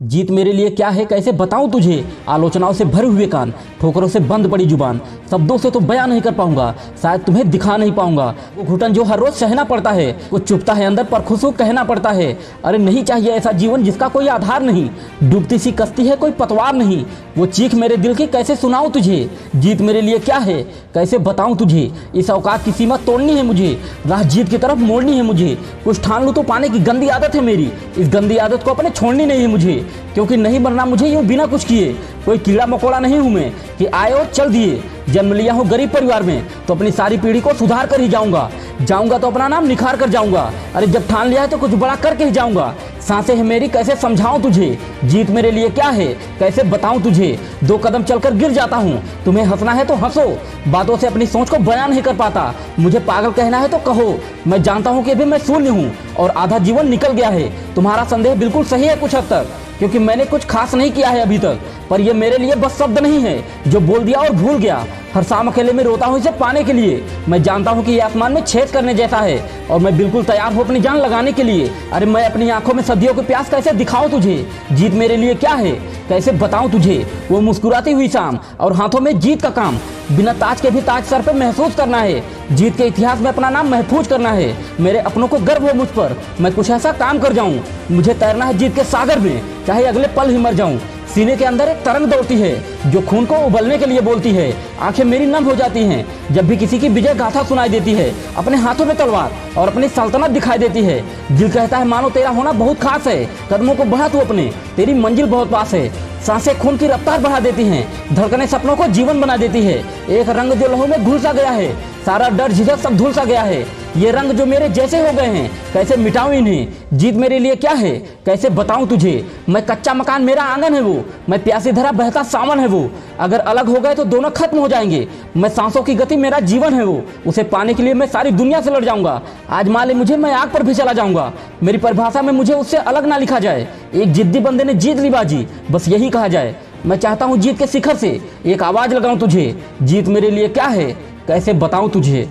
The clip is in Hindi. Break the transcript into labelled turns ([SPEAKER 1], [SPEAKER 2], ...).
[SPEAKER 1] जीत मेरे लिए क्या है कैसे बताऊं तुझे। आलोचनाओं से भरे हुए कान, ठोकरों से बंद पड़ी जुबान, शब्दों से तो बयां नहीं कर पाऊंगा, शायद तुम्हें दिखा नहीं पाऊंगा। वो घुटन जो हर रोज सहना पड़ता है, वो चुपता है अंदर पर खुद को कहना पड़ता है। अरे नहीं चाहिए ऐसा जीवन जिसका कोई आधार नहीं, डूबती सी कश्ती है कोई पतवार नहीं। वो चीख मेरे दिल की कैसे सुनाऊं तुझे। जीत मेरे लिए क्या है कैसे बताऊं तुझे। इस औकात की सीमा तोड़नी है मुझे, राह जीत की तरफ मोड़नी है मुझे। कुछ ठान लूं तो पाने की गंदी आदत है मेरी, इस गंदी आदत को अपने छोड़नी नहीं है मुझे। क्योंकि नहीं मरना मुझे यूं बिना कुछ किए। कोई कीड़ा मकोड़ा नहीं हूं मैं कि आए और चल दिए। जन्म लिया हूं गरीब परिवार में तो अपनी सारी पीढ़ी को सुधार कर ही जाऊंगा तो अपना नाम निखार कर जाऊंगा। अरे जब ठान लिया है तो कुछ बड़ा करके ही जाऊंगा। सांसें है मेरी कैसे समझाऊं तुझे। जीत मेरे लिए क्या है कैसे बताऊं तुझे। 2 कदम चलकर गिर जाता हूं, तुम्हें हंसना है तो हंसो। बातों से अपनी सोच को बयान नहीं कर पाता, मुझे पागल कहना है तो कहो। मैं जानता हूं कि अभी मैं शून्य हूं और आधा जीवन निकल गया है। तुम्हारा संदेह बिल्कुल सही है कुछ हद तक, क्योंकि मैंने कुछ खास नहीं किया है अभी तक। पर ये मेरे लिए बस शब्द नहीं है जो बोल दिया और भूल गया। हर शाम अकेले में रोता हूँ इसे पाने के लिए। मैं जानता हूँ कि ये आसमान में छेद करने जैसा है और मैं बिल्कुल तैयार हूँ अपनी जान लगाने के लिए। अरे मैं अपनी आंखों में सदियों की प्यास कैसे दिखाऊं तुझे। जीत मेरे लिए क्या है कैसे बताऊं तुझे। वो मुस्कुराती हुई शाम और हाथों में जीत का काम, बिना ताज के भी ताज सर पे महसूस करना है। जीत के इतिहास में अपना नाम महफूज करना है। मेरे अपनों को गर्व हो मुझ पर, मैं कुछ ऐसा काम कर जाऊं। मुझे तैरना है जीत के सागर में, चाहे अगले पल ही मर जाऊं। सीने के अंदर एक तरंग दौड़ती है जो खून को उबलने के लिए बोलती है। आंखें मेरी नम हो जाती हैं जब भी किसी की विजय गाथा सुनाई देती है। अपने हाथों में तलवार और अपनी सल्तनत दिखाई देती है। दिल कहता है मानो तेरा होना बहुत खास है। कदमों को बढ़ा तू अपने, तेरी मंजिल बहुत पास है। सांसें खून की रफ्तार बढ़ा देती हैं, धड़कनें सपनों को जीवन बना देती है। एक रंग जो लहू में घुल सा गया है, सारा डर झिझक सब धुल सा गया है। ये रंग जो मेरे जैसे हो गए हैं कैसे मिटाऊं इन्हें। जीत मेरे लिए क्या है कैसे बताऊं तुझे। मैं कच्चा मकान मेरा आंगन है वो, मैं प्यासी धरा बहता सावन है वो। अगर अलग हो गए तो दोनों खत्म हो जाएंगे। मैं सांसों की गति मेरा जीवन है वो, उसे पाने के लिए मैं सारी दुनिया से लड़ जाऊंगा। आज मान ले मुझे, मैं आग पर भी चला जाऊंगा। मेरी परिभाषा में मुझे उससे अलग ना लिखा जाए। एक जिद्दी बंदे ने जीत ली बाजी, बस यही कहा जाए। मैं चाहता हूँ जीत के शिखर से एक आवाज लगाऊं तुझे। जीत मेरे लिए क्या है कैसे बताऊं तुझे।